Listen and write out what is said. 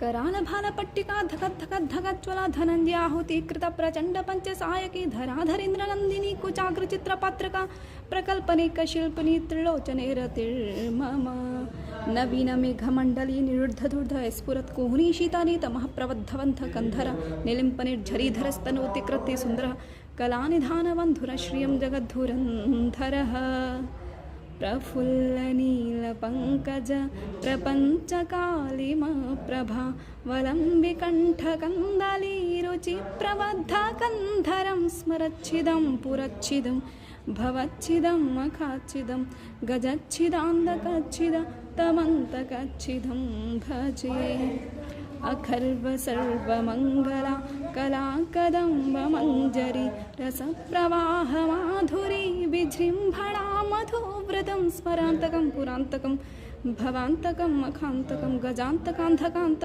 करालभालपट्टिका धगद्धगद्धगज्ज्वला धनञ्जयाहुतीकृत प्रचण्ड पञ्चसायकी धराधरेन्द्रनन्दिनी कुचाग्रचित्रपात्रका प्रकल्पनेकशिल्पिनी त्रिलोचने रतिर्मम नवीनमेघमण्डली निरुद्धदुर्ध स्फुरत्कुहुनी शीतानीतमः प्रबद्धवन्थ कन्धर निलिम्पनिर्झरीधरस्तनोति कृत्य सुन्दरः कलानिधानबन्धुरः श्रियं जगद्धुरन्धरः प्रफुल्लनीलपङ्कज प्रपञ्चकालिमप्रभा वलम्बिकण्ठकन्दलीरुचिप्रबद्धकन्धरं स्मरच्छिदं पुरच्छिदं भवच्छिदं मखाच्छिदं गजच्छिदान्दकच्छिदतमन्तकच्छिदं भजे अखर्व सर्वमङ्गला कलाकदम्बमञ्जरी रसप्रवाह माधुरी विजृम्भणा मधुव्रतं स्मरान्तकं पुरान्तकं भवान्तकं मखान्तकं गजान्तकान्धकान्त